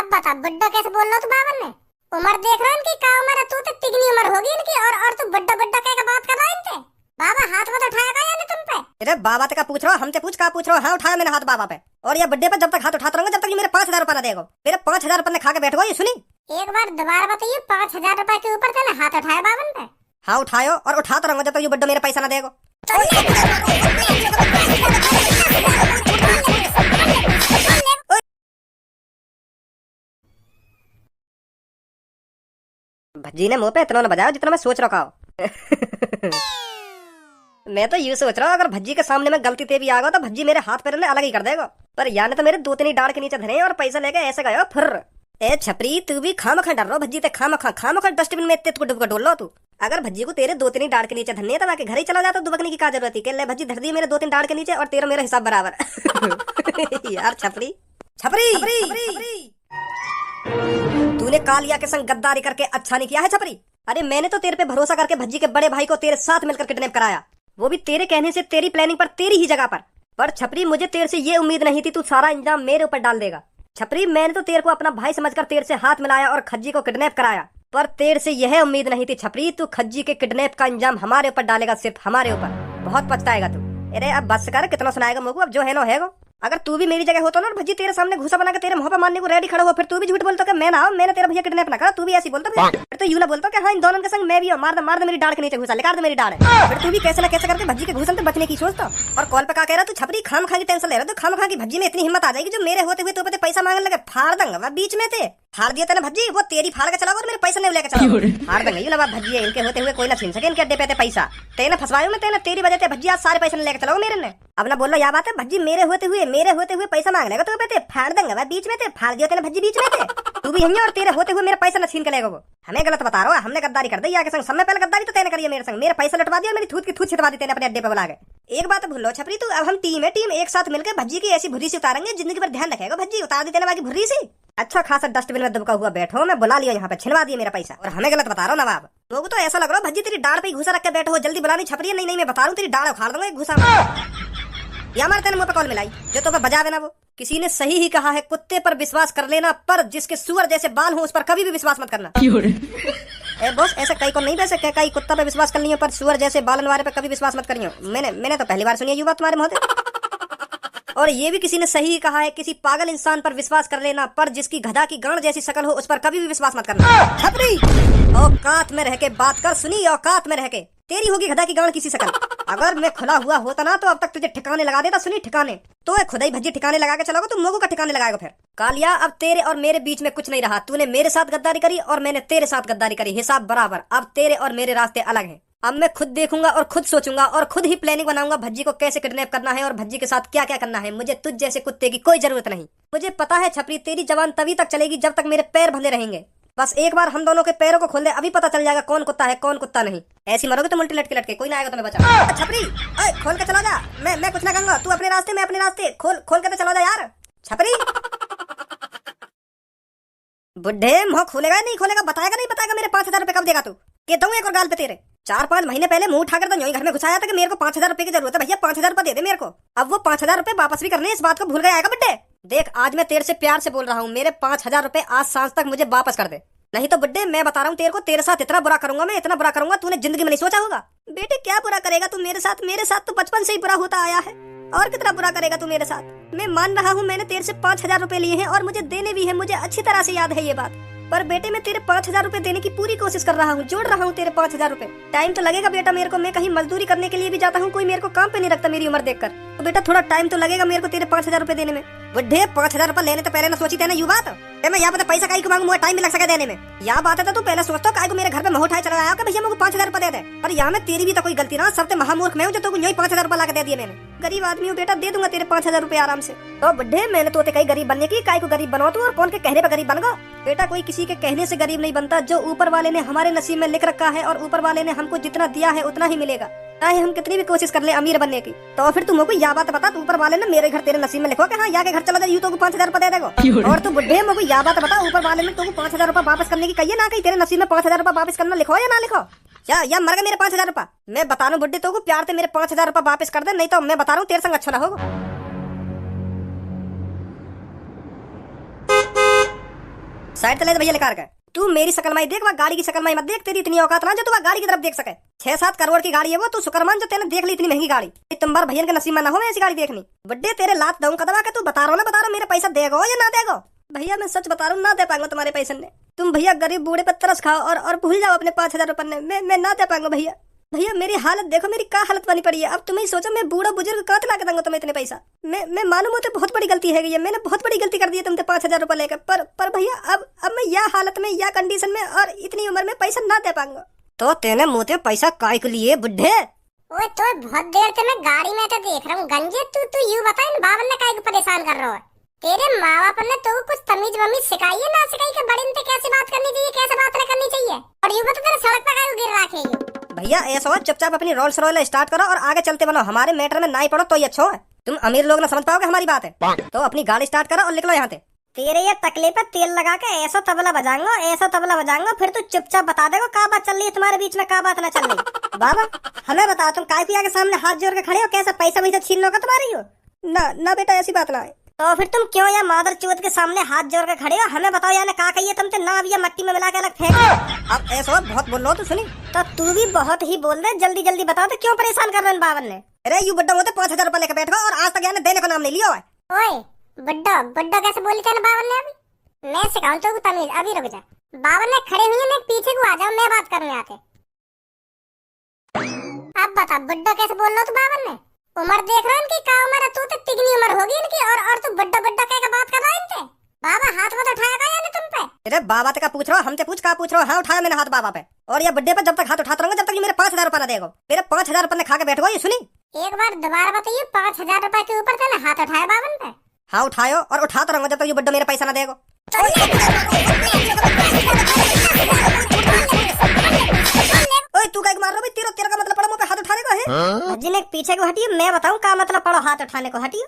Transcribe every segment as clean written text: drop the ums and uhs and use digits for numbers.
अब बता बुड्ढा कैसे बोल रहा तू बावन ने? उम्र देख रहा है इनकी, का उम्र है? तू तो तिगनी उम्र होगी इनकी और तू बुड्ढा बुड्ढा कह के बात कर रहा है इनसे। बाबा हाथ मत उठाया का यानी तुम पे? अरे बाबा का पूछ रहा, हमसे पूछ का पूछ रहा? हाँ उठाया मैंने हाथ बाबा पे। और ये बुड्ढे पे जब तक हाथ उठाता रहूंगा जब तक ये मेरे 5,000 रुपए ना देगा। मेरे 5,000 रुपए ने खा के बैठो। ये सुनी एक बार दोबारा बताइए, 5,000 रुपए के ऊपर तूने हाथ उठाया बावन पे? हाँ उठायो और उठाता रहूंगा जब तक ये बुड्ढा मेरे पैसा ना देगा। भज्जी ने मुंह पे इतना न बजाया जितना मैं सोच रखा हूँ। मैं तो यूं सोच रहा हूँ अगर भज्जी के सामने में गलती ते भी आ गया तो भज्जी मेरे हाथ पैर ने अलग ही कर देगा। पर यार ने तो मेरे 2-3 डाड़ के नीचे धरे और पैसा लेके ऐसे गयो फिर। ए छपरी तू भी खामखा डर रहा भज्जी ते, खामखा डस्टबिन में इतने डुब डोल लो तू। अगर भज्जी को तेरे 2-3 डाड़ के नीचे धरने तो आके घर ही चला जाता, दुबकने की क्या जरूरत थी? ले भज्जी धर दी मेरे 2-3 डाड़ के नीचे और तेरा मेरा हिसाब बराबर। यार छपरी तूने कालिया के संग गद्दारी करके अच्छा नहीं किया है छपरी। अरे मैंने तो तेरे पे भरोसा करके भज्जी के बड़े भाई को तेरे साथ मिलकर किडनैप कराया, वो भी तेरे कहने से, तेरी प्लानिंग पर, तेरी ही जगह पर छपरी मुझे तेरे से ये उम्मीद नहीं थी तू सारा इंजाम मेरे ऊपर डाल देगा। छपरी मैंने तो तेरे को अपना भाई समझकर तेरे से हाथ मिलाया और खज्जी को किडनैप कराया, पर तेरे से यह उम्मीद नहीं थी छपरी तू खज्जी के किडनैप का इंजाम हमारे ऊपर डालेगा, सिर्फ हमारे ऊपर। बहुत पछताएगा तू। अरे अब बस कर, कितना सुनाएगा मुझको, अब जो है नो है गो। अगर तू भी मेरी जगह होता ना और भज्जी तेरे सामने घुसा बना के तेरे मुंह पे मारने को रेडी खड़ा हो, फिर तू भी झूठ बोलता कि मैं ना हूं, मैंने तेरा भैया किडनैप ना करा, तू भी ऐसी बोलता फिर तो यूं ना बोलता कि हाँ इन दोनों के संग मैं भी हूं, मार दे मेरी डाड़ के नीचे घुसा, लेकर दे मेरी डाड़। फिर तू भी कैसे ना कैसे करके भज्जी के घुसन से बचने की सोचता। और कॉल पे क्या कह रहा तू छपरी, खामखा की टेंशन ले रहा, तो खामखा की भज्जी में इतनी हिम्मत आ जाएगी जो मेरे होते हुए तो पे पैसा मांगने लगे, फाड़ दूंगा बीच में थे। फाड़ दिया तेने भज्जी, वो तेरी फाड़ के चला और मेरे पैसे नहीं लेके चला, फाड़ देंगे यूं ना बात भज्जी है, इनके होते हुए कोई ना छीन सके इनके अड्डे पे थे पैसा। तेने फंसवायो में, तेने तेरी वजह से भज्जी आज सारे पैसे लेके चलाओ मेरे ने। अब ना बोलो या बात है भज्जी मेरे होते हुए पैसा मांगने का तो पे थे, फाड़ देंगे भाई बीच में थे, फाड़ दिया तेने भज्जी बीच में थे। तू भी यहीं और तेरे होते हुए मेरा पैसा न छीन के लेगा वो। हमें गलत बता रहा है, हमने गद्दारी कर दी आगे संग, समय पहले गद्दारी तो तेने करी है मेरे संग, मेरा पैसा लुटवा दिया, मेरी थूत की थूत छिटवा दी तेने अपने अड्डे पे बुला के। एक बात भूल लो छपरी तू, अब हम टीम है, टीम एक साथ मिलकर भज्जी की ऐसी भुर्री से उतारेंगे, जिंदगी पर ध्यान रखेगा भज्जी, उतार दी तेने बाकी भुर्री से। अच्छा खासा डस्टबिन में दुबका हुआ बैठो, मैं बुला लिया यहाँ पे, छिनवा दिया मेरा पैसा, और हमें गलत बता रहा हूँ नवाब। लोगों तो ऐसा लग रहा है भज्जी तेरी डाड़ पे ही घुसा रख के बैठो, जल्दी बुलानी छपरी। नहीं मैं बता रहा हूँ तेरी डाड़ उखाड़ दूंगा घुसा। या हमारे तेने मुंह पे कॉल मिलाई जो तो बजा देना। वो किसी ने सही ही कहा है, कुत्ते पर विश्वास कर लेना पर जिसके सुअर जैसे बाल हो उस पर कभी भी विश्वास मत करना। ए बॉस ऐसे कई को नहीं वैसे कई कुत्ता पे विश्वास कर लियो पर सुअर जैसे बालन वाले पे कभी विश्वास मत करियो। मैंने तो पहली बार सुनी है ये बात तुम्हारे मुंह से। और ये भी किसी ने सही कहा है, किसी पागल इंसान पर विश्वास कर लेना पर जिसकी गधा की गांड जैसी शक्ल हो उस पर कभी भी विश्वास मत करना। छपरी औकात में रह के बात कर, सुनी औकात में रह के, तेरी होगी गधा की गांड किसी शक्ल। अगर मैं खुला हुआ होता ना तो अब तक तुझे ठिकाने लगा देता, सुनी ठिकाने। तो खुदा ही भज्जी ठिकाने लगा के चलोगा, तू मोगू का ठिकाने लगाएगा फिर। कालिया अब तेरे और मेरे बीच में कुछ नहीं रहा, तूने मेरे साथ गद्दारी करी और मैंने तेरे साथ गद्दारी करी, हिसाब बराबर। अब तेरे और मेरे रास्ते अलग हैं। अब मैं खुद देखूंगा और खुद सोचूंगा और खुद ही प्लानिंग बनाऊंगा भज्जी को कैसे किडनैप करना है और भज्जी के साथ क्या क्या करना है। मुझे तुझ जैसे कुत्ते की कोई जरूरत नहीं। मुझे पता है छपरी तेरी जवान तभी तक चलेगी जब तक मेरे पैर बंधे रहेंगे। बस एक बार हम दोनों के पैरों को खोल दे, अभी पता चल जाएगा कौन कुत्ता है कौन कुत्ता नहीं। ऐसी मरोगे तो उल्टी लटके लटके, कोई ना आएगा तुम्हें बचा। छपरी खोल के चला जा, मैं कुछ ना कहूंगा, तू अपने रास्ते मैं अपने रास्ते, खोल के तो चला जा यार। छपरी बुढ़े मुंह खोलेगा नहीं खोलेगा, बताएगा नहीं बताएगा, मेरे 5,000 रुपए कब देगा तू? के दूं एक और गाल पे तेरे। 4-5 महीने पहले मुंह उठाकर तो यहीं घर में घुसाया था कि मेरे को 5,000 रुपए की जरूरत है, भैया 5,000 रुपए दे दे मेरे को। अब वो 5,000 रुपए वापस भी करने, इस बात को भूल गया आएगा बुड्ढे। देख आज मैं तेरे से प्यार से बोल रहा हूँ, मेरे 5,000 रुपए आज सांझ तक मुझे वापस कर दे, नहीं तो बुड्ढे मैं बता रहा हूँ तेरे को, तेरे साथ इतना बुरा करूंगा मैं, इतना बुरा करूंगा तूने जिंदगी में नहीं सोचा होगा। बेटे क्या बुरा करेगा तू मेरे साथ? मेरे साथ तो बचपन से ही बुरा होता आया है, और कितना बुरा करेगा तू मेरे साथ? मैं मान रहा हूँ मैंने तेरे से 5,000 रुपए लिए हैं और मुझे देने भी है, मुझे अच्छी तरह से याद है ये बात। पर बेटे मैं तेरे 5,000 रुपए देने की पूरी कोशिश कर रहा हूँ, जोड़ रहा हूँ तेरे 5,000 रुपए। टाइम तो लगेगा बेटा मेरे को, मैं कहीं मजदूरी करने के लिए भी जाता हूँ, कोई मेरे को काम पे नहीं रखता मेरी उम्र देखकर, तो बेटा थोड़ा टाइम तो लगेगा मेरे को तेरे 5,000 रुपए देने में। बुढ़े 5,000 रुपए लेने तो पहले ना सोची तेने यू बात, मैं यहाँ पे पैसा काई को मांगू, मुझे टाइम भी लग सके देने में। यहाँ बात है तो पहले सोचता काय को मेरे घर पे मुंह उठाए चला आया कि भैया मुझे 5,000 रुपए दे दे। पर यहाँ में तेरी भी तो कोई गलती ना, सबसे महामूर्ख मैं हूँ जो तुमको यही 5,000 रुपए ला के दे दिए मैंने। गरीब आदमी हूँ बेटा, दे दूंगा तेरे 5,000 रुपए आराम से। तो बुढ़े मैंने तो कहीं गरीब बनने की, काय को गरीब बनाओ तू और कौन के कहने पे गरीब बन गो? बेटा कोई किसी के कहने से गरीब नहीं बनता, जो ऊपर वाले ने हमारे नसीब में लिख रखा है और ऊपर वाले ने हमको जितना दिया है उतना ही मिलेगा, चाहे हम कितनी भी कोशिश कर ले अमीर बनने की। तो फिर तुमको यह बात बता, ऊपर वाले ने मेरे घर तेरे नसीब में लिखो कि हाँ यहाँ के घर चला जाए, यूं तो 5,000 रुपए दे देगा। और तू बुढ़े मुझे यह बात बता, ऊपर वाले ने तुमको 5,000 रुपए वापस करने की कही ना, कहीं तेरे नसीब में 5,000 रुपए वापस करना लिखो या ना लिखो? या मर गए मेरे 5,000 रुपए? मैं बता रहा हूँ बुढ़े तो प्यार से मेरे 5,000 रुपए वापस कर दे, नहीं तो मैं बता रहा हूँ तेरे संग अच्छा ना होगा। साइड चले भैया लेकर के। तू मेरी शकल माई देख, वह गाड़ी की शकल माई मत देख। तेरी इतनी औकात ना जो तू वह गाड़ी की तरफ देख सके। 6-7 करोड़ की गाड़ी है वो, तू शुक्रमान जो तेने देख ली इतनी महंगी गाड़ी। तुम बार भैया के नसीब में ना हो ऐसी गाड़ी देखनी। बड्डे तेरे लात दऊं कदवा के। तू बता रहा मेरे पैसा देगो या ना देगो? भैया मैं सच बता रहा हूँ, ना दे पाऊंगा तुम्हारे पैसे ने। तुम भैया गरीब बूढ़े पर तरस खाओ और भूल जाओ अपने 5,000 रुपये। मैं ना दे पाऊंगा भैया। भैया मेरी हालत देखो, मेरी क्या हालत बनी पड़ी है। अब तुम्हें सोचो मैं बूढ़ा बुजुर्ग कहाँ ला के दूंगा तुम्हें इतने पैसा। मैं मालूम होते बहुत बड़ी गलती है ये, मैंने बहुत बड़ी गलती कर दी है तुमसे 5,000 रुपये लेकर। पर भैया अब मैं यह हालत में या कंडीशन में और इतनी उम्र में पैसा ना दे पाऊंगा। तो तेने मुँह पैसा काय के लिए बुढ़े? ओए तो बहुत देर से मैं गाड़ी में तो देख रहा हूँ गंजे। तू यूँ बता इन बावन ने काय को परेशान कर रहा है? तेरे माँ बाप ने तो कुछ तमीज वमीज सिखाई है ना सिखाई के बड़े इनसे कैसे बात करनी चाहिए, कैसे बात नहीं करनी चाहिए? और यूँ बता तेरे सड़क पर काय गिर रखे हो? भैया ऐसा हो चुपचाप अपनी रोल्स रॉयल स्टार्ट करो और आगे चलते बनो। हमारे मैटर में ना ही पड़ो तो ही अच्छा है। तुम अमीर लोग ना समझ पाओगे हमारी बात है। तो अपनी गाड़ी स्टार्ट करो और निकलो यहाँ से। तेरे ये तकले पे तेल लगा के ऐसा तबला बजाऊंगा फिर तू चुपचाप बता देगा क्या बात चल रही है तुम्हारे बीच में, क्या बात ना चल रही। बाबा हमें बताओ तुम काय के सामने हाथ जोड़ के खड़े हो? कैसा पैसा वैसा छीन लो का तुम्हारी हो? ना बेटा ऐसी बात ना है। तो फिर तुम क्यों या मादर चौथ के सामने हाथ जोड़ के खड़े हो? हमें बताओ यार क्या कहिए तुमसे ना? अब ये मट्टी में मिला के अलग फेंक। अब ऐसा बहुत बोल लो तो सुनी। तो तू भी बहुत ही बोल रहे, जल्दी बता दे क्यों परेशान कर रहे हैं बावन ने? अरे यू बुड्ढा होते 5,000 रुपये लेकर बैठ गो और आज तक यानी देने का नाम नहीं लिया है। ओए बुड्ढा कैसे बोली तेरे बावन ने? अभी मैं सिखाऊं तो तमीज। अभी रुक जा। बावन ने खड़े हुए हैं, पीछे को आ जाओ, मैं बात करूँ यहाँ से। अब बता बुड्ढा कैसे बोल रहा तू बावन ने? उम्र देख रहा है इनकी, क्या उम्र है? तू तो तिगनी उम्र होगी इनकी और तू बुड्ढा कह के बात कर रहा है इनसे? बाबा हाथ मत उठाया था यानी तुम पे? अरे बाबा का पूछ रहा हूँ, हमसे पूछ का पूछ रहा हूँ? हाँ उठाया मैंने हाथ बाबा पे। और ये बुड्ढे पे जब तक हाथ उठाता रहूंगा जब तक मेरे 5,000 रुपये ना देगो। मेरे 5,000 रुपये खा के बैठो। ये सुनी एक बार दोबारा बताइए, 5,000 रुपए के ऊपर तेने हाथ उठाया बावन पे? हाँ उठायो और उठाता रहूंगा जब तक ये बुड्ढा मेरे पैसा ना देगो। तू क्या मार रहा है? तेरा का मतलब पड़ा मुंह पे हाथ उठाने को है? जिन्हें पीछे को हटिए, मैं बताऊं क्या मतलब पड़ो हाथ उठाने को। हटिए।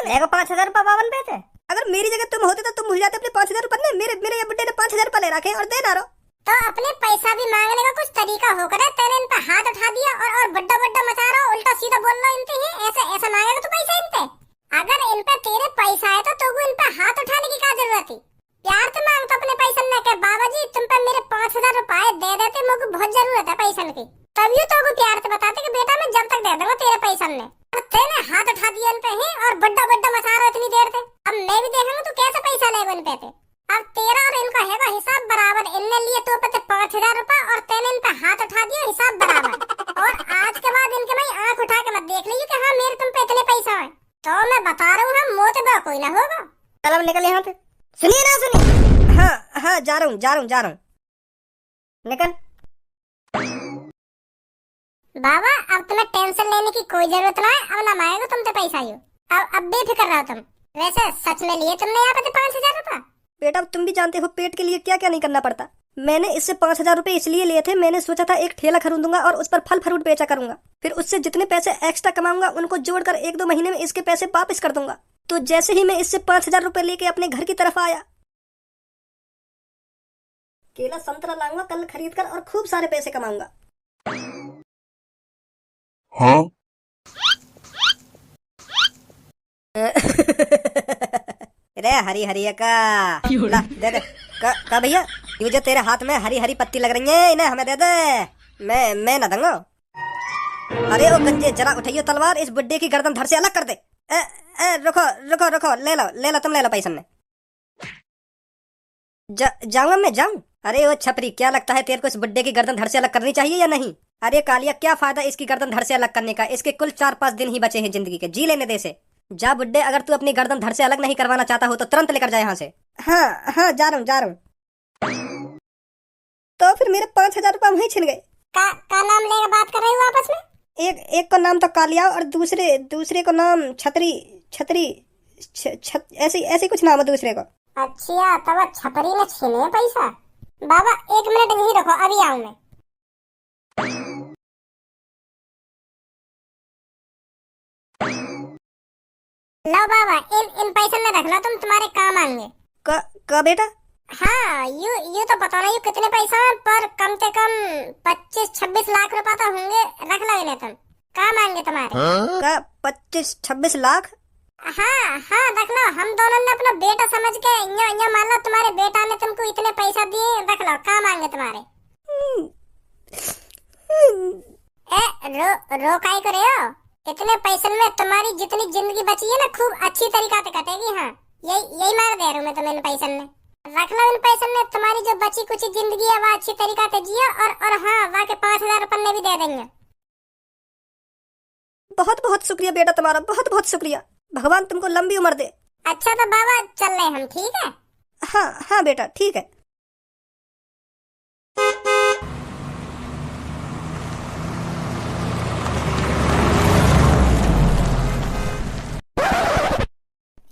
देखो 5,000 रुपये बावन पे थे। अगर मेरी जगह तुम होते तो तुम भूल जाते अपने 5,000 रुपये। मेरे ये बुड्ढे ने 5,000 रुपये ले रखे और दे ना रहो। तो अपने पैसा भी मांगने का कुछ तरीका होकर तेरे इन पे हाथ उठा दिया और बड्डा मचा रहा, उल्टा सीधा बोल रहा इनसे ही। ऐसा मांगेगा तू पैसा इनसे? अगर इन पे तेरे पैसा है तो तू इन पे हाथ उठाने की क्या जरूरत थी? प्यार से मांग तो अपने पैसा न के। बाबा जी तुम पे मेरे 5,000 रुपए दे देते, मुझे बहुत जरूरत है पैसा की। तभी तो प्यार से बताते कि बेटा मैं जब तक दे दूंगा तेरे पैसा ने। तेने हाथ उठा दिया इन पे ही और बड्डा मचा रहा इतनी देर से। अब मैं भी देखूंगा तू कैसे पैसा लेगा इन पे से। अब तेरा और इनका है हिसाब बराबर। इनने लिए तो पे 5,000 रुपए और तेने इन पे हाथ उठा दिया, हिसाब बराबर। और आज के बाद इनके मैं आंख उठा के मत देख लीजिए कि हाँ मेरे तुम पे इतने पैसा है। तो मैं बता रहा हूँ हम मोते बड़ा कोई ना होगा। चल अब निकल यहाँ से। सुनिए ना सुनिए। हाँ जा रहा हूँ। निकल। बाबा अब तुम्हें टेंशन लेने की कोई जरूरत ना है। अब ना मांगेगा तुमसे पैसा ही। अब बेफिक्र रहो तुम। वैसे सच में लिए तुमने यहाँ पे 5,000 रुपए? बेटा तुम भी जानते हो पेट के लिए क्या क्या नहीं करना पड़ता। मैंने इससे 5,000 रुपए इसलिए लिए थे, मैंने सोचा था एक ठेला खरीदूंगा और उस पर फल फ्रूट बेचा करूंगा। फिर उससे जितने पैसे एक्स्ट्रा कमाऊंगा उनको जोड़कर 1-2 महीने में इसके पैसे वापस कर दूंगा। तो जैसे ही मैं इससे 5,000 रुपए लेके अपने घर की तरफ आया, केला संतरा लाऊंगा कल खरीद कर और खूब सारे पैसे कमाऊंगा। हाँ? रे हरी का ला दे दे का भैया, ये जो तेरे हाथ में हरी पत्ती लग रही है इन्हें हमें दे दे। मैं ना दूंगा। अरे ओ गंजे जरा उठाइयो तलवार, इस बुड्ढे की गर्दन धड़ से अलग कर दे। रुको ले लो तुम ले लो पैसा में। जाऊंगा मैं जाऊं? अरे ओ छपरी क्या लगता है तेरे को इस बुड्ढे की गर्दन धड़ से अलग करनी चाहिए या नहीं? अरे कालिया क्या फायदा इसकी गर्दन धड़ से अलग करने का? इसके कुल 4-5 दिन ही बचे हैं जिंदगी के, जी लेने दे से। जा बुड्ढे, अगर तू अपनी गर्दन धड़ से अलग नहीं करवाना चाहता हो तो तुरंत लेकर जा यहाँ से। हाँ जा रहा हूँ। तो फिर मेरे 5,000 रुपए वहीं छिन गए। का नाम लेकर बात कर रही हो आपस में? एक को नाम तो कालिया और दूसरे को नाम छतरी ऐसे कुछ नाम है दूसरे को। अच्छा तब छपरी ने छीने पैसा। बाबा 1 मिनट यहीं रखो, अभी आऊं मैं। लो बाबा इन पैसे में रख लो, तुम तुम्हारे काम आएंगे। का बेटा? हाँ यू तो पता नहीं कितने पैसा है, पर कम से कम 25-26 लाख रुपए तो होंगे। रख लो इन्हें तुम। का मांगे तुम्हारे? का 25-26 लाख? हाँ हाँ, रख लो। हम दोनों ने अपना बेटा समझ के यहाँ मान लो तुम्हारे बेटा ने तुमको इतने पैसा दिए, रख लो। का मांगे तुम्हारे? रो काहे करे हो? इतने पैसे में तुम्हारी जितनी जिंदगी बची है ना, खूब अच्छी तरीका से कटेगी। हाँ, यही मार दे रहा हूँ मैं तुम्हें इन पैसों में। रख लो इन पैसों में, तुम्हारी जो बची कुछ जिंदगी है वो अच्छी तरीका से जियो। और हाँ, वहाँ के 5,000 रुपये भी दे देंगे। बहुत बहुत शुक्रिया बेटा तुम्हारा, बहुत बहुत शुक्रिया। भगवान तुमको लंबी उम्र दे। अच्छा तो बाबा चल रहे हम, ठीक है? हाँ हाँ बेटा, ठीक है।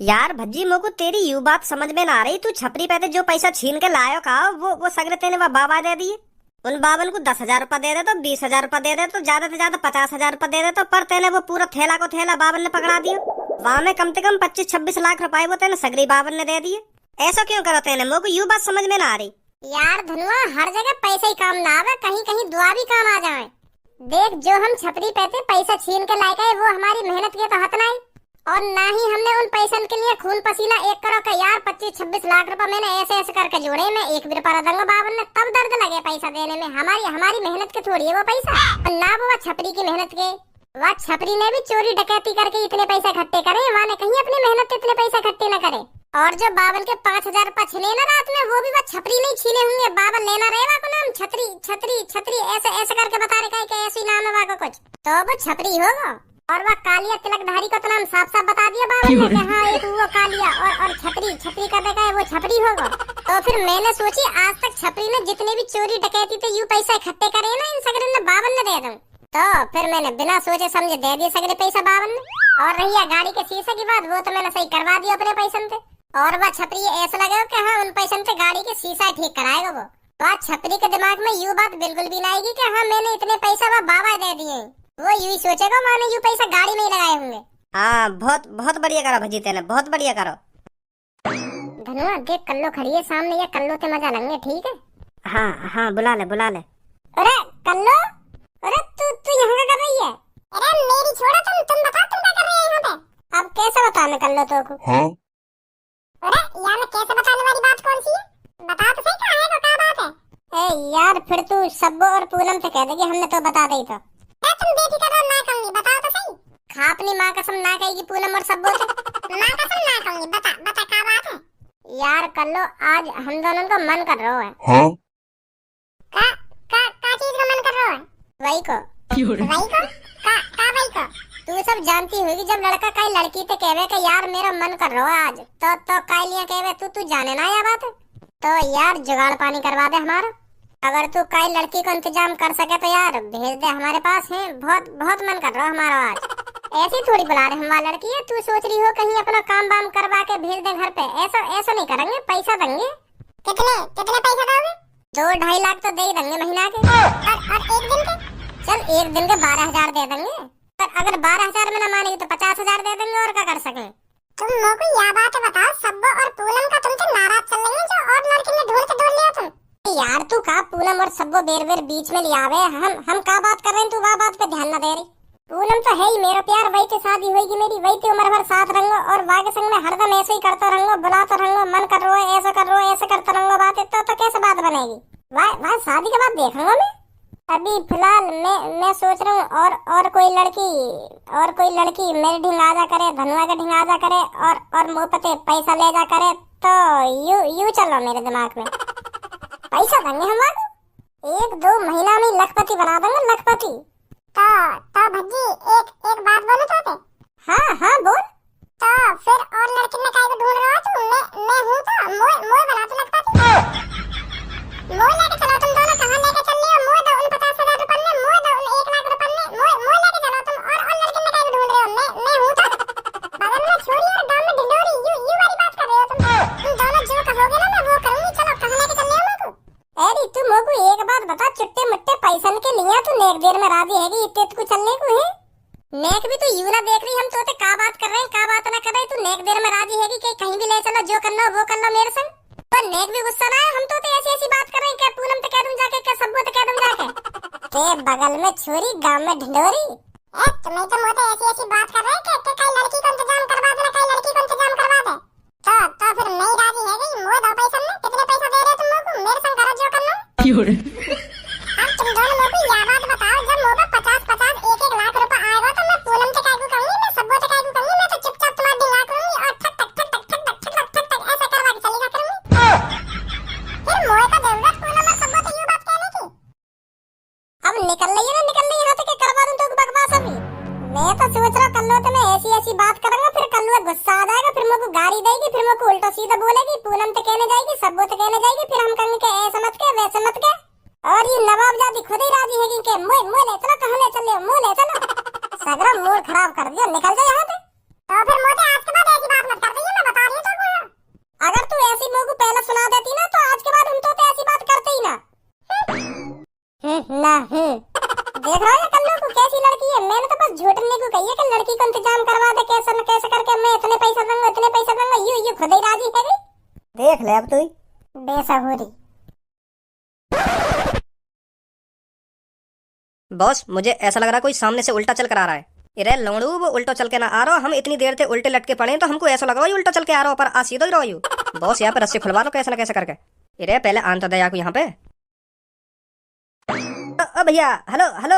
यार भज्जी, मोको तेरी यू बात समझ में ना आ रही। तू छपरी पे जो पैसा छीन के लायो का, वो सगरे तेने वो बाबा दे दिए। उन बाबन को 10,000 रुपया दे दे तो 20,000 रुपया दे दे तो ज्यादा से ज्यादा 50,000 रुपया दे दे तो, पर तेने वो पूरा थैला को थैला बाबन ने पकड़ा दिया। वहां में कम से कम 25-26 लाख रुपए वो तेने सगरी बाबन ने दे दिए। ऐसा क्यों करो तेने? मोको यू बात समझ में ना आ रही। यार धनुआ, हर जगह पैसे ही काम ना आवे, कहीं कहीं दुआ भी काम आ जाए। देख, जो हम छपरी पे थे पैसा छीन के लाए गए, वो हमारी मेहनत के तो हथ नहीं, और ना ही हमने उन पैसों के लिए खून पसीना एक करो का। यार 25-26 लाख रुपए मैंने ऐसे ऐसे करके जोड़े, मैं एक भी रुपया दूंगा बाबन ने, तब दर्द लगे पैसा देने में। हमारी मेहनत के थोड़ी है वो पैसा, और ना वो छपरी की मेहनत के। वह छपरी ने भी चोरी डकैती करके इतने पैसे इकट्ठे करे, वहाँ ने कहीं अपनी मेहनत के इतने पैसे इकट्ठे न करे। और जो बाबन के 5,000 रुपया छिने ना रात में, वो भी वह छपरी नहीं छीने होंगे। बाबन लेना रहेगा को नाम छतरी छतरी छतरी ऐसे ऐसे करके बता रहे का ऐसी नाम है वाको कुछ, तो वो छपरी होगा। और वह कालिया तिलकधारी का तो नाम साफ साफ बता दिया बाबा ने कि हाँ एक वो कालिया, और छपरी का देखा है वो छपरी होगा। तो फिर मैंने सोची आज तक छपरी ने जितने भी चोरी डकैती थे यू पैसा इकट्ठे करे ना, इन सगरे ने बाबन ने दे दूं। तो फिर मैंने बिना सोचे समझे दे दिए सगरे पैसा बाबन ने। और रही गाड़ी के शीशे की बात, वो तो मैंने सही करवा दिया अपने पैसे से। और वह छपरी ऐसा लगा कि हाँ उन पैसों से गाड़ी के शीशा ठीक कराएगा वो। तो छपरी के दिमाग में यू बात बिल्कुल भी नहीं आएगी कि हाँ मैंने इतने पैसा वह बाबा दे दिए। वो यू ही सोचेगा मैंने यू पैसा गाड़ी में ही लगाए होंगे। हाँ, बहुत बहुत बढ़िया करो भज्जी, तेने बहुत बढ़िया करो। धनुआ देख, कल्लो खड़ी है सामने, या कल्लो से मजा लेंगे, ठीक है? हाँ हाँ, बुला ले बुला ले। अरे कल्लो, अरे तू यहाँ क्या कर रही है? अरे मेरी छोड़ो, तुम बता तुम क्या कर रही है यहाँ पे? अब कैसे बता मैं कल्लो तो को? हाँ? अरे यार मैं कैसे बताने वाली बात कौन सी है? बता तो सही, क्या है, क्या बात है? ए यार फिर तू सब्बो और पूनम से कह दे कि हमने तो बता दी। तो तुम बेफिक्र रहो, ना कहूंगी, बताओ तो सही। खा अपनी माँ कसम ना कहेगी पूनम और सब्बो से। माँ कसम ना कहूंगी, बता क्या बात है? यार कल्लो, आज हम दोनों का मन कर रहा है। हाँ? का चीज का मन कर रहा है? वही को तू सब जानती होगी, जब लड़का कई लड़की ते कहवे कि यार मेरा मन कर रहा है आज, तो काई लिया कहवे तू जाने ना यह बात। तो यार जुगाड़ पानी करवा दे हमारा। अगर तू कई लड़की को इंतजाम कर सके तो यार भेज दे, हमारे पास है। बहुत बहुत मन कर रहा है हमारा आज। ऐसी थोड़ी बुला रहे हम लड़की है, तू सोच रही हो कहीं अपना काम वाम करवा के भेज दे घर पे। ऐसा नहीं करेंगे, पैसा देंगे। कितने पैसा दोगे? 2-2.5 लाख तो दे ही देंगे महीना के। और एक दिन के? चल एक दिन के 12,000 दे देंगे। पर अगर 12,000 में न मानेगी तो 50,000 दे देंगे, और क्या कर सके। तुम मोको यह बात बताओ, सब्बो और पूनम का तुमसे नाराज चल रही है, जो और लड़की ने ढूंढ के ढूंढ लिया तुम। यार तू का पूनम और सब्बो बेर बीच में लिया आवे, हम का बात कर रहे हैं, तू वह बात पे ध्यान न दे रही। पूनम तो है ही मेरा प्यार, वही तो शादी होगी मेरी, वही तो उम्र भर साथ रहूंगा, और वाह के संग में हरदम ऐसे ही करता रहूंगा, बुलाता रहूंगा, मन कर रहा है ऐसा कर रहा है ऐसे करता रहूंगा बात। तो कैसे बात बनेगी? वाह शादी के बाद देखूंगा मैं। अभी फिलहाल मैं सोच रहा हूँ और कोई लड़की मेरे ढिंगाजा करे, धनुआ का ढिंगाजा करे, और मुँह पे पैसा ले जा करे, तो यू चल रहा मेरे दिमाग में। पैसा देंगे हम लोग, 1-2 महीना में लखपति बना देंगे, लखपति। तो भज्जी एक बात बोलो तो। हाँ बोल। तो फिर और लड़की ने काहे को ढूंढ रहा है तू? मैं हूँ तो मोय बना तो लखपति। मोय लेके चलो तुम दोनों, कहाँ लेके चल रही हो? मोय दो उन 50,000 रुपए में, मोय दो उन 1 लाख रुपए में, मोय लेके चलो तुम। और लड़की ने काहे को ढूंढ रहे हो? मैं हूँ तो। बगल में छोड़ी और गांव में ढिंडोरी, यू वाली बात कर रहे हो तुम दोनों। जो कहोगे ना मैं वो करूंगी। चलो कहाँ लेके चल रहे हो मोको? अरे तू मोको एक बात बता, चुट्टे मुट्टे पैसन के लिए तू नेक देर में राजी हैगी इतने तू चलने को है? नेक भी तो यू ना देख रही, हम तो का बात कर रहे हैं, का बात ना कर रहे। तू नेक देर में राजी हैगी कि कहीं भी ले चलो, जो करना वो कर लो मेरे संग। पर नेक भी गुस्सा ना है, हम तो ऐसी बात कर रहे हैं। क्या पूनम तो कह दूं जाके, क्या सब्बो तो कह दूं जाके? ते बगल में छोरी गांव में ढिंडोरी। तो नहीं तो मोटे ऐसी ऐसी बात कर रहे हैं कि कई लड़की को इंतजाम करवा देना, कई लड़की को इंतजाम करवा दे। तो फिर नहीं राजी है कि मोए दो पैसा में कितने पैसा दे रहे तुम लोग को? मेरे संग करो जो कर लो। अब तुम दोनों लोग को यह बात बताओ, जब मोए 50-50 1-1 लाख रुपए आएगा तो मैं पूनम से कायको कहूंगी, मैं सबो से कायको कहूंगी, मैं तो चुपचाप तुम्हारे दिला करूंगी और ठक ठक ठक ठक ठक ठक ठक ठक ठक ऐसा करवा के चलेगा करूंगी। फिर मोए का जरूरत पूनम और सबो से यूं बात कहने की। अब निकल रही है ना तो क्या करवा दूं तो बकवास अभी। मैं तो सोच रहा कल तो मैं ऐसी ऐसी बात करूंगा, फिर कल गुस्सा आ जाएगा, फिर मेरे को गाली देगी, फिर मेरे को उल्टा सीधा बोलेगी, पूनम तो कहने जाएगी, सबो तो कहने जाएगी, फिर हम कहेंगे कि ऐसा मत के वैसा मत के। और ये नवाब जाति खुद ही राजी है कि मोए ले चलो, कहां ले चले हो, मोए ले चलो। सगरा मूड खराब कर दिया, निकल जा यहां से। तो फिर मोटे आज के बाद ऐसी बात मत कर रही है, मैं बता रही हूं तुमको। अगर तू ऐसी मोए को पहले सुना देती ना तो आज के बाद हम तो ऐसी बात करते ही ना। देख रहा है कल्लू को कैसी लड़की है। मैंने तो बस झूठने को कही है कि लड़की को इंतजाम करवा दे, कैसे न कैसे करके मैं इतने पैसा दूंगा, इतने पैसा दूंगा, यू खुद ही राजी है। देख ले अब तू बेसहुरी। बॉस, मुझे ऐसा लग रहा कोई सामने से उल्टा चल कर आ रहा है। इरे लौड़ू, वो उल्टा चल के ना आ रहा, हम इतनी देर से उल्टे लटके पड़े तो हमको ऐसा लग रहा है उल्टा चल के आ रहा, पर आ सीधा ही रहो यू। बॉस यहाँ पे रस्सी खुलवा लो कैसे न कैसे करके। इरे पहले आन तो दया को यहाँ पे। ओ भैया, हेलो हेलो।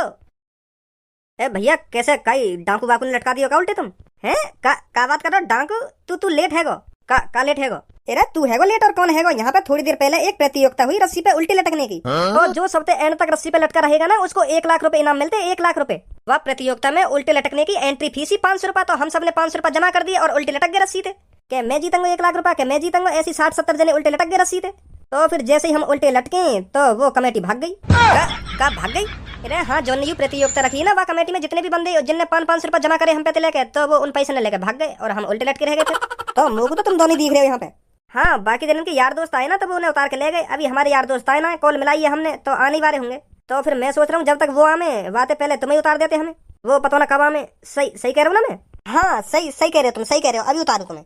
ए भैया, कैसे कई डाकू वाकू ने लटका दियो का उल्टे तुम? हैं का बात कर रहे हो डाकू? तू लेट है गो का लेट है गो? अरे तू है गो लेट और कौन है गो? यहाँ पे थोड़ी देर पहले एक प्रतियोगिता हुई रस्सी पे उल्टी लटकने की। तो जो सबसे एंड तक रस्सी पे लटका रहेगा ना उसको 1 लाख रुपए इनाम मिलते, 1 लाख रुपए। वह प्रतियोगिता में उल्टे लटकने की एंट्री फीस ही 500 रुपए। तो हम सब ने 500 रुपए जमा कर दिए और उल्टे लटक गए रस्सी थे। क्या मैं जीतूंगा 1 लाख रुपए? क्या मैं जीतूंगा? ऐसी 60-70 जने उल्टे लटक गए रस्सी थे। तो फिर जैसे ही हम उल्टे लटके तो वो कमेटी भाग गई। का भाग गई? अरे हाँ, जो ने प्रतियोगिता रखी है ना वह कमेटी में जितने भी बंदे जिनने 500 रुपए जमा करे हम पे लेके, तो वो उन पैसे ने लेके भाग गए और हम उल्टे लटके रह गए थे। तो मुझे तो तुम दोनों दिख रहे हो यहाँ पे। हाँ, बाकी दिन के यार दोस्त आए ना तो वो उन्हें उतार के ले गए। अभी हमारे यार दोस्त आए ना, कॉल मिलाई है हमने, तो आने वाले होंगे। तो फिर मैं सोच रहा हूँ जब तक वो आमे वाते पहले तुम्हें उतार देते हमें। वो पता ना कब आमे। सही कह रहे हो ना मैं? हाँ, सही कह रहे हो तुम, सही कह रहे हो। अभी उतारू तुम्हें।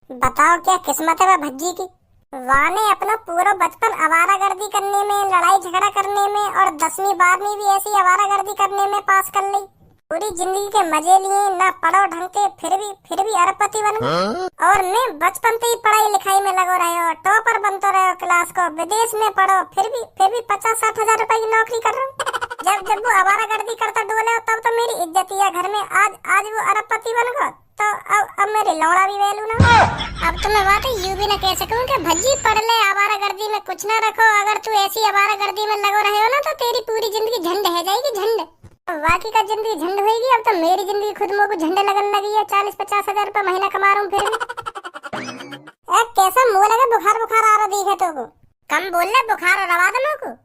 बताओ क्या किस्मत है वह भज्जी की। वाने अपना पूरा बचपन आवारागर्दी करने में, लड़ाई झगड़ा करने में और 10वीं 12वीं भी ऐसी आवारागर्दी करने में पास कर ली। पूरी जिंदगी के मजे लिए, ना पढ़ो ढंग के, फिर भी अरबपति बन गई। और मैं बचपन से ही पढ़ाई लिखाई में लगो रहे हो, टॉपर बनते रहे हो क्लास को, विदेश में पढ़ो, फिर भी 50-60 हजार रुपए की नौकरी कर रहा हूँ। जब वो आवारागर्दी करता डोले हो तब तो मेरी इज्जत ही है घर में। आज वो अरबपति बन गो तो अब मेरी लौड़ा भी वैल्यू ना। अब तो मैं बात यूं भी ना कह सकूं कि भज्जी पढ़ ले, आवारागर्दी में कुछ ना रखो। अगर तू ऐसी आवारागर्दी में लगो रहे हो ना तो तेरी पूरी जिंदगी झंड है जाएगी, झंड। बाकी का जिंदगी झंड होगी। अब तो मेरी जिंदगी खुद मुँह को झंडे लगने लगी है। 40-50 हजार रुपए महीना कमा रहा हूँ फिर भी। कैसा मुँह लगा, बुखार आ रहा दिखे तो को। कम बोल ले, बुखार और रवा दे को।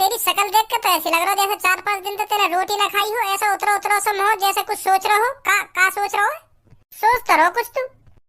तेरी शक्ल देख के तो ऐसी लग रहा जैसे 4-5 दिन तो तेरे रोटी ना खाई हो। ऐसा उतरो सा हो जैसे कुछ सोच रहा हो। का सोच रहा हो? सोच तो रहो कुछ, तू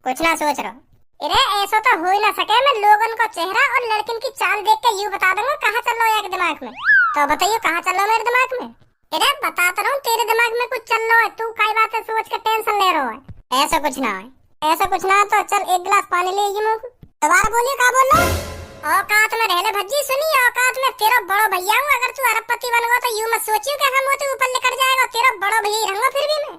कुछ ना सोच रहा। अरे ऐसा तो हो ही ना सके। मैं लोगन को चेहरा और लड़किन की चाल देख के यूं बता दूंगा कहाँ चल रहा है दिमाग में। तो बताइए कहाँ चल रहा है मेरे दिमाग में? अरे बताता रहूं तेरे दिमाग में कुछ चल रहा है, तू कई बातें सोच के टेंशन ले रहा है। ऐसा कुछ ना है, ऐसा कुछ ना। तो चल 1 गिलास पानी ले मुँह को। दोबारा बोलिए, क्या बोल रहा है? औकात में रहले भज्जी, सुनी औकात में तेरा बड़ो भैया हूँ। अगर तू अरबपति बनगा तो यूं मत सोचियो कि हम होते ऊपर लेकर जाएगा। तेरा बड़ो भैया रहूंगा फिर भी मैं।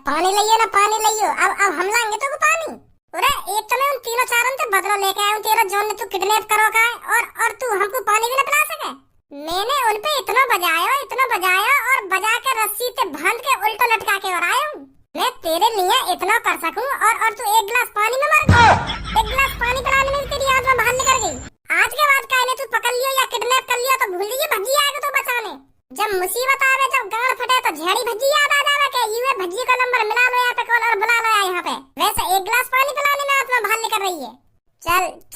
पानी लाइयो ना, पानी लाइयो। अब हम लाएंगे तो पानी। अरे एक तो मैं उन 3-4 से बदला लेके आया हूँ तेरा, जोन ने तू किडनैप करो का है और तू हमको पानी भी न पिला सके। मैंने उन पे इतना बजाया और बजा के रस्सी से बांध के उल्टा लटका के और आया हूँ। मैं तेरे लिए इतना कर सकूं और तू 1 गिलास पानी में मर गई। 1 गिलास पानी पिलाने में तेरी आत्मा बाहर निकल गई। आज के बाद कहने तू पकड़ लियो या किडनैप कर लियो तो भूल जाइए भज्जी आएगा तो बचाने। जब मुसीबत आवे, जब गाड़ फटे तो झेड़ी भज्जी याद आ जावे के यूं भज्जी का नंबर मिला लो यहाँ पे कॉल और बुला लो यहाँ पे। वैसे 1 गिलास पानी पिलाने में आत्मा बाहर निकल रही है।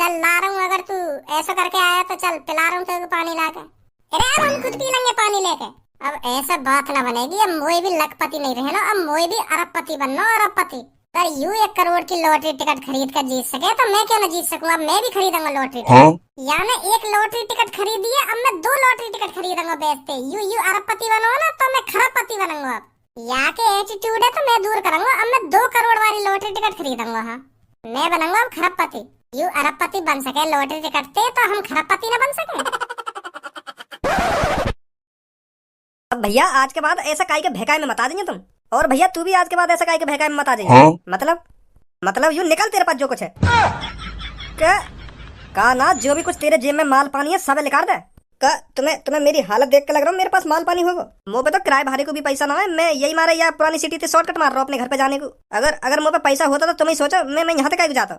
चल ला रहा हूँ। अगर तू ऐसा करके आया तो चल पिला रहा हूँ तेरे को पानी लाके। अरे अब हम खुद पी लेंगे पानी लेके। अब ऐसा बात ना बनेगी। अब मोए भी लखपति नहीं रहे ना, अब मोए भी अरबपति बनना। अरबपति पर यूं 1 करोड़ की लॉटरी टिकट खरीद कर जीत सके तो मैं क्यों ना जीत सकूं? अब मैं भी खरीदूंगा लॉटरी टिकट। यानी 1 लॉटरी टिकट खरीदी है, अब मैं 2 लॉटरी टिकट खरीदूंगा बेचते। यूं अरबपति बनूंगा ना तो मैं खरबपति बनूंगा। अब यहाँ के एटीट्यूड है तो मैं दूर करूंगा। अब मैं 2 करोड़ वाली लॉटरी टिकट खरीदूंगा। हाँ, मैं बनूंगा अब खरबपति। यूं अरबपति बन सके लॉटरी टिकट से तो हम खरबपति ना बन सके। अब भैया आज के बाद ऐसा काई के भैकाए में मत आ जाइए तुम। और भैया तू भी आज के बाद ऐसा काई के भैकाए में मत आ जाइए। मतलब यूं निकल, तेरे पास जो कुछ है क्या कहा ना, जो भी कुछ तेरे जेब में माल पानी है सब निकाल दे। तुम्हें मेरी हालत देख के लग रहा हूँ मेरे पास माल पानी होगा। मुँह पे तो किराए भाड़े को भी पैसा ना है, मैं यही मारे या पुरानी सिटी से शॉर्टकट मार रहा हूँ अपने घर पे जाने को। अगर मुँह पे पैसा होता तो तुम ही सोचो मैं यहाँ तक जाता।